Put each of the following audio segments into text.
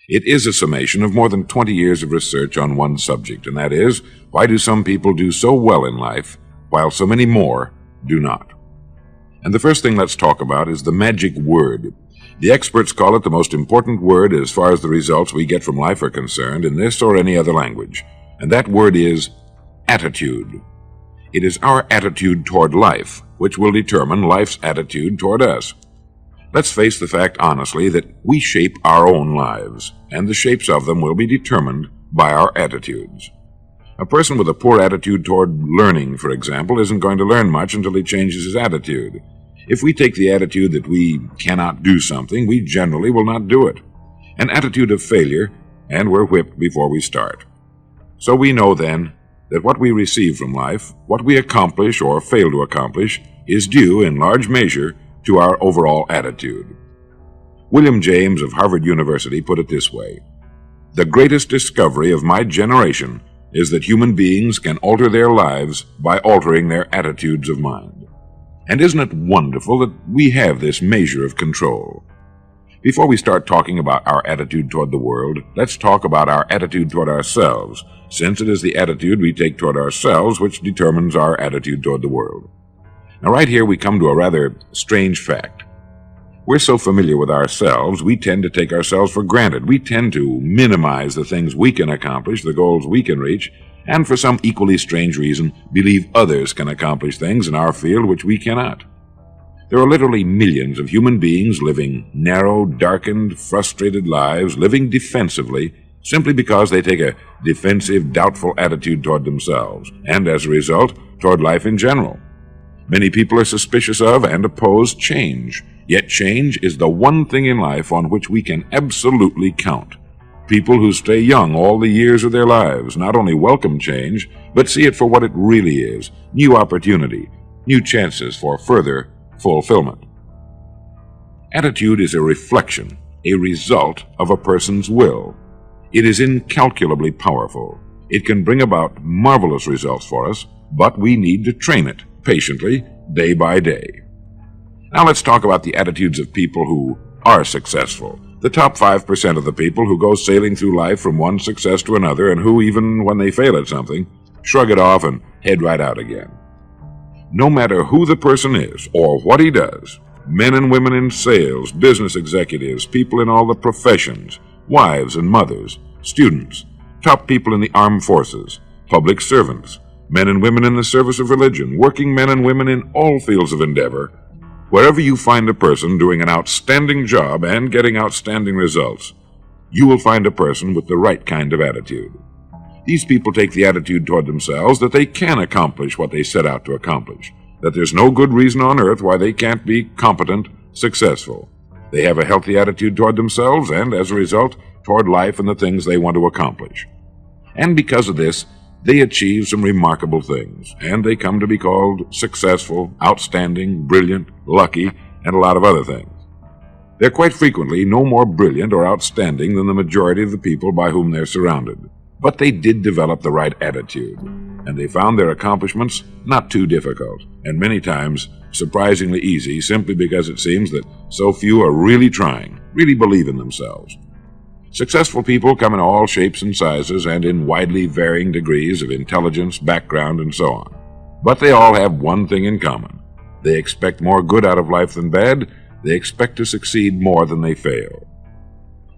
It is a summation of more than 20 years of research on one subject, and that is, why do some people do so well in life, while so many more do not? And the first thing let's talk about is the magic word. The experts call it the most important word as far as the results we get from life are concerned in this or any other language, and that word is attitude. It is our attitude toward life which will determine life's attitude toward us. Let's face the fact honestly that we shape our own lives, and the shapes of them will be determined by our attitudes. A person with a poor attitude toward learning, for example, isn't going to learn much until he changes his attitude. If we take the attitude that we cannot do something, we generally will not do it. An attitude of failure, and we're whipped before we start. So we know then that what we receive from life, what we accomplish or fail to accomplish, is due in large measure to our overall attitude. William James of Harvard University put it this way: "The greatest discovery of my generation is that human beings can alter their lives by altering their attitudes of mind." And isn't it wonderful that we have this measure of control? Before we start talking about our attitude toward the world, let's talk about our attitude toward ourselves, since it is the attitude we take toward ourselves which determines our attitude toward the world. Now, right here we come to a rather strange fact. We're so familiar with ourselves, we tend to take ourselves for granted. We tend to minimize the things we can accomplish, the goals we can reach, and for some equally strange reason, believe others can accomplish things in our field which we cannot. There are literally millions of human beings living narrow, darkened, frustrated lives, living defensively, simply because they take a defensive, doubtful attitude toward themselves, and as a result, toward life in general. Many people are suspicious of and oppose change, yet change is the one thing in life on which we can absolutely count. People who stay young all the years of their lives not only welcome change, but see it for what it really is: new opportunity, new chances for further fulfillment. Attitude is a reflection, a result of a person's will. It is incalculably powerful. It can bring about marvelous results for us, but we need to train it patiently, day by day. Now let's talk about the attitudes of people who are successful. The top 5% of the people who go sailing through life from one success to another, and who, even when they fail at something, shrug it off and head right out again. No matter who the person is or what he does, men and women in sales, business executives, people in all the professions, wives and mothers, students, top people in the armed forces, public servants, men and women in the service of religion, working men and women in all fields of endeavor, wherever you find a person doing an outstanding job and getting outstanding results, you will find a person with the right kind of attitude. These people take the attitude toward themselves that they can accomplish what they set out to accomplish, that there's no good reason on earth why they can't be competent, successful. They have a healthy attitude toward themselves and, as a result, toward life and the things they want to accomplish. And because of this, they achieve some remarkable things, and they come to be called successful, outstanding, brilliant, lucky, and a lot of other things. They're quite frequently no more brilliant or outstanding than the majority of the people by whom they're surrounded. But they did develop the right attitude, and they found their accomplishments not too difficult, and many times surprisingly easy, simply because it seems that so few are really trying, really believe in themselves. Successful people come in all shapes and sizes and in widely varying degrees of intelligence, background, and so on. But they all have one thing in common. They expect more good out of life than bad. They expect to succeed more than they fail.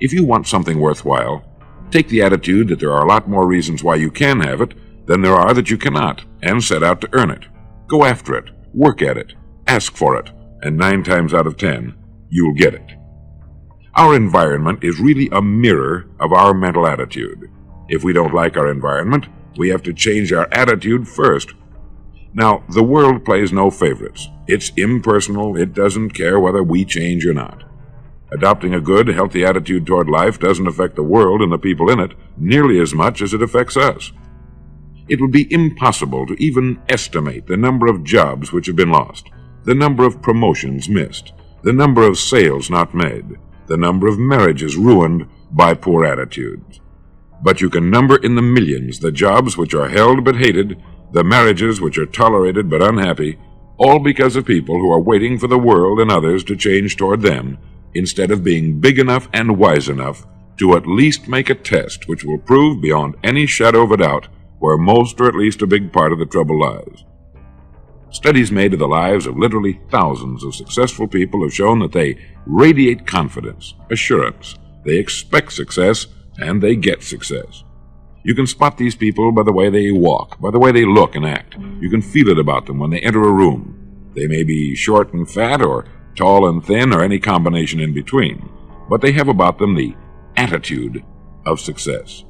If you want something worthwhile, take the attitude that there are a lot more reasons why you can have it than there are that you cannot, and set out to earn it. Go after it, work at it, ask for it, and 9 times out of 10, you'll get it. Our environment is really a mirror of our mental attitude. If we don't like our environment, we have to change our attitude first. Now, the world plays no favorites. It's impersonal. It doesn't care whether we change or not. Adopting a good, healthy attitude toward life doesn't affect the world and the people in it nearly as much as it affects us. It would be impossible to even estimate the number of jobs which have been lost, the number of promotions missed, the number of sales not made, the number of marriages ruined by poor attitudes. But you can number in the millions the jobs which are held but hated, the marriages which are tolerated but unhappy, all because of people who are waiting for the world and others to change toward them, instead of being big enough and wise enough to at least make a test which will prove beyond any shadow of a doubt where most or at least a big part of the trouble lies. Studies made of the lives of literally thousands of successful people have shown that they radiate confidence, assurance, they expect success, and they get success. You can spot these people by the way they walk, by the way they look and act. You can feel it about them when they enter a room. They may be short and fat, or tall and thin, or any combination in between, but they have about them the attitude of success.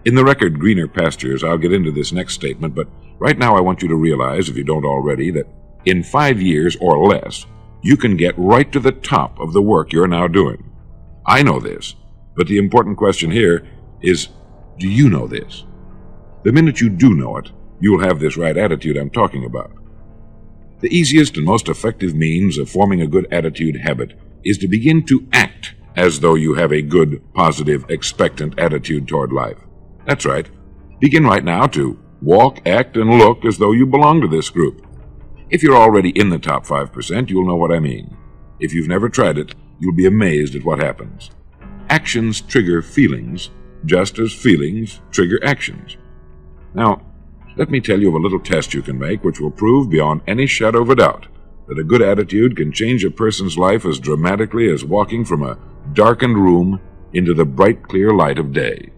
In the record Greener Pastures, I'll get into this next statement, but right now I want you to realize, if you don't already, that in 5 years or less, you can get right to the top of the work you're now doing. I know this, but the important question here is, do you know this? The minute you do know it, you'll have this right attitude I'm talking about. The easiest and most effective means of forming a good attitude habit is to begin to act as though you have a good, positive, expectant attitude toward life. That's right. Begin right now to walk, act, and look as though you belong to this group. If you're already in the top 5%, you'll know what I mean. If you've never tried it, you'll be amazed at what happens. Actions trigger feelings, just as feelings trigger actions. Now, let me tell you of a little test you can make which will prove beyond any shadow of a doubt that a good attitude can change a person's life as dramatically as walking from a darkened room into the bright, clear light of day.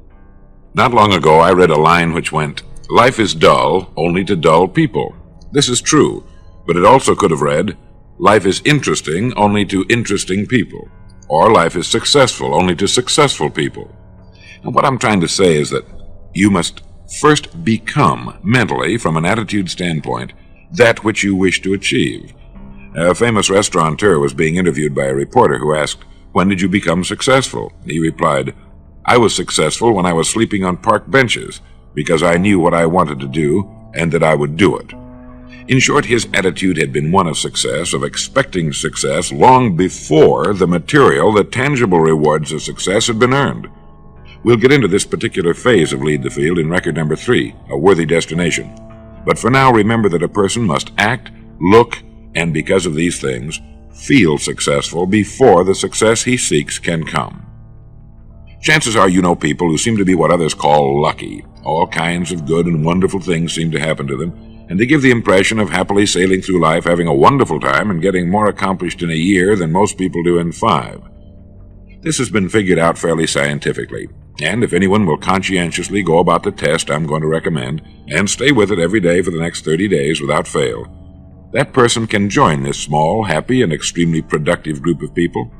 Not long ago, I read a line which went, "Life is dull only to dull people." This is true, but it also could have read, "Life is interesting only to interesting people," or "Life is successful only to successful people." And what I'm trying to say is that you must first become, mentally, from an attitude standpoint, that which you wish to achieve. A famous restaurateur was being interviewed by a reporter who asked, "When did you become successful?" He replied, "I was successful when I was sleeping on park benches, because I knew what I wanted to do and that I would do it." In short, his attitude had been one of success, of expecting success, long before the material, the tangible rewards of success had been earned. We'll get into this particular phase of Lead the Field in record number 3, A Worthy Destination. But for now, remember that a person must act, look, and because of these things, feel successful before the success he seeks can come. Chances are you know people who seem to be what others call lucky. All kinds of good and wonderful things seem to happen to them, and they give the impression of happily sailing through life, having a wonderful time, and getting more accomplished in a year than most people do in 5. This has been figured out fairly scientifically, and if anyone will conscientiously go about the test I'm going to recommend, and stay with it every day for the next 30 days without fail, that person can join this small, happy, and extremely productive group of people.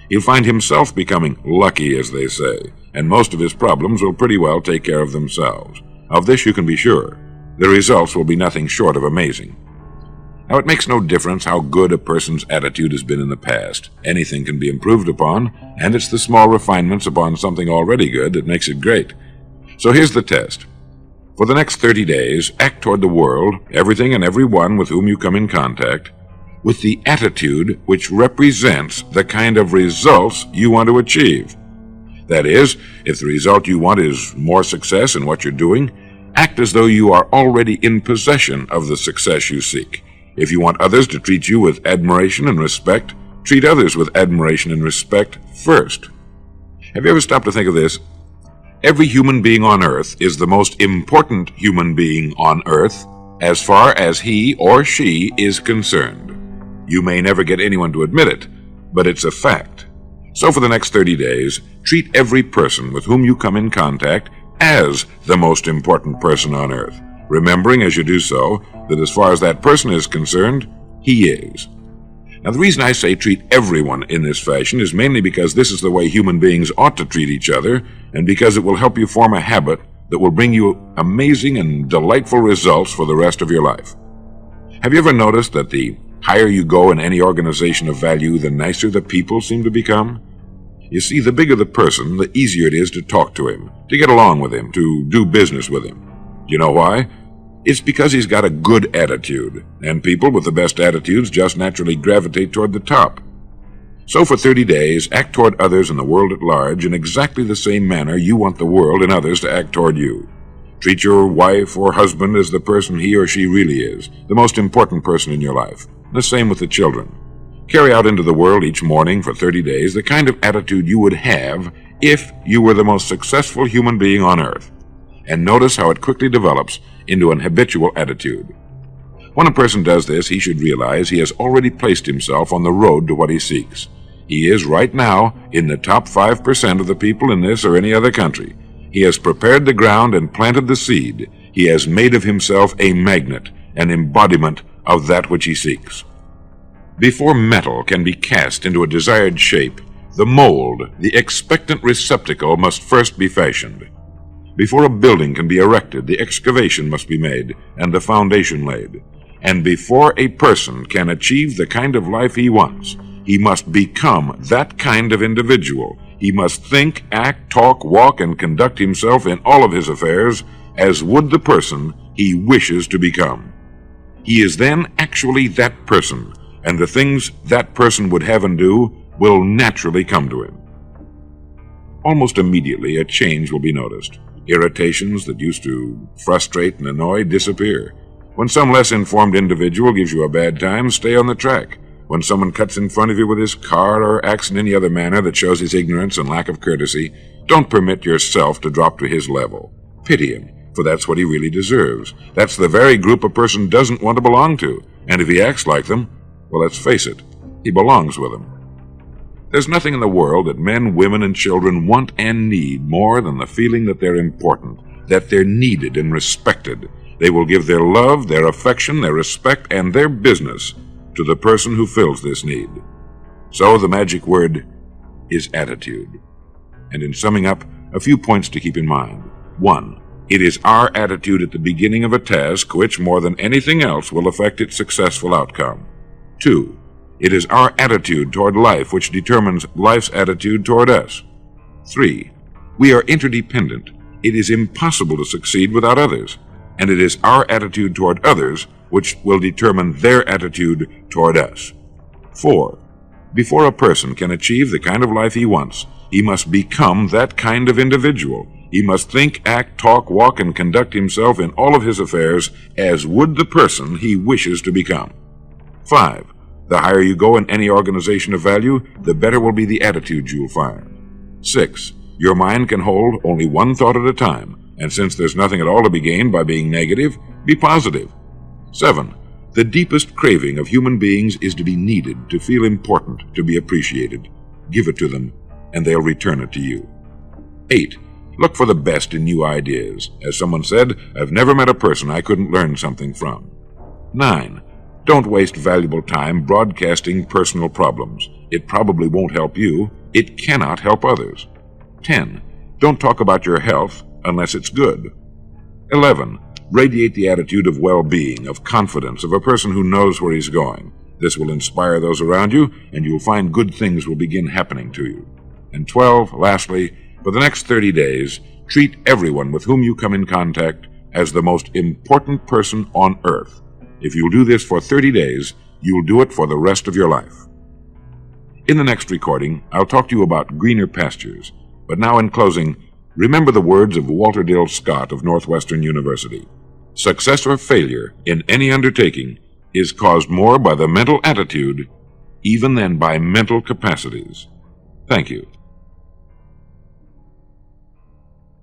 He'll find himself becoming lucky, as they say, and most of his problems will pretty well take care of themselves. Of this you can be sure. The results will be nothing short of amazing. Now, it makes no difference how good a person's attitude has been in the past. Anything can be improved upon, and it's the small refinements upon something already good that makes it great. So here's the test. For the next 30 days, act toward the world, everything and everyone with whom you come in contact, with the attitude which represents the kind of results you want to achieve. That is, if the result you want is more success in what you're doing, act as though you are already in possession of the success you seek. If you want others to treat you with admiration and respect, treat others with admiration and respect first. Have you ever stopped to think of this? Every human being on earth is the most important human being on earth as far as he or she is concerned. You may never get anyone to admit it, but it's a fact. So for the next 30 days, treat every person with whom you come in contact as the most important person on earth, remembering as you do so that as far as that person is concerned, he is. Now, the reason I say treat everyone in this fashion is mainly because this is the way human beings ought to treat each other, and because it will help you form a habit that will bring you amazing and delightful results for the rest of your life. Have you ever noticed that the higher you go in any organization of value, the nicer the people seem to become? You see, the bigger the person, the easier it is to talk to him, to get along with him, to do business with him. You know why? It's because he's got a good attitude, and people with the best attitudes just naturally gravitate toward the top. So for 30 days, act toward others and the world at large in exactly the same manner you want the world and others to act toward you. Treat your wife or husband as the person he or she really is, the most important person in your life. The same with the children. Carry out into the world each morning for 30 days the kind of attitude you would have if you were the most successful human being on earth, and notice how it quickly develops into an habitual attitude. When a person does this, he should realize he has already placed himself on the road to what he seeks. He is right now in the top 5% of the people in this or any other country. He has prepared the ground and planted the seed. He has made of himself a magnet, an embodiment of that which he seeks. Before metal can be cast into a desired shape, the mold, the expectant receptacle, must first be fashioned. Before a building can be erected, the excavation must be made and the foundation laid. And before a person can achieve the kind of life he wants, he must become that kind of individual. He must think, act, talk, walk, and conduct himself in all of his affairs as would the person he wishes to become. He is then actually that person, and the things that person would have and do will naturally come to him. Almost immediately, a change will be noticed. Irritations that used to frustrate and annoy disappear. When some less informed individual gives you a bad time, stay on the track. When someone cuts in front of you with his car or acts in any other manner that shows his ignorance and lack of courtesy, don't permit yourself to drop to his level. Pity him, for that's what he really deserves. That's the very group a person doesn't want to belong to, and if he acts like them, well, let's face it, he belongs with them. There's nothing in the world that men, women, and children want and need more than the feeling that they're important, that they're needed and respected. They will give their love, their affection, their respect, and their business to the person who fills this need. So the magic word is attitude. And in summing up, a few points to keep in mind. 1. It is our attitude at the beginning of a task which, more than anything else, will affect its successful outcome. 2. It is our attitude toward life which determines life's attitude toward us. 3. We are interdependent. It is impossible to succeed without others. And it is our attitude toward others which will determine their attitude toward us. 4. Before a person can achieve the kind of life he wants, he must become that kind of individual. He must think, act, talk, walk, and conduct himself in all of his affairs as would the person he wishes to become. 5. The higher you go in any organization of value, the better will be the attitude you'll find. 6. Your mind can hold only one thought at a time, and since there's nothing at all to be gained by being negative, be positive. 7. The deepest craving of human beings is to be needed, to feel important, to be appreciated. Give it to them, and they'll return it to you. 8. Look for the best in new ideas. As someone said, I've never met a person I couldn't learn something from. 9. Don't waste valuable time broadcasting personal problems. It probably won't help you. It cannot help others. 10. Don't talk about your health unless it's good. 11. Radiate the attitude of well-being, of confidence, of a person who knows where he's going. This will inspire those around you, and you'll find good things will begin happening to you. And 12, lastly, for the next 30 days, treat everyone with whom you come in contact as the most important person on earth. If you'll do this for 30 days, you'll do it for the rest of your life. In the next recording, I'll talk to you about greener pastures. But now in closing, remember the words of Walter Dill Scott of Northwestern University. Success or failure in any undertaking is caused more by the mental attitude even than by mental capacities. Thank you.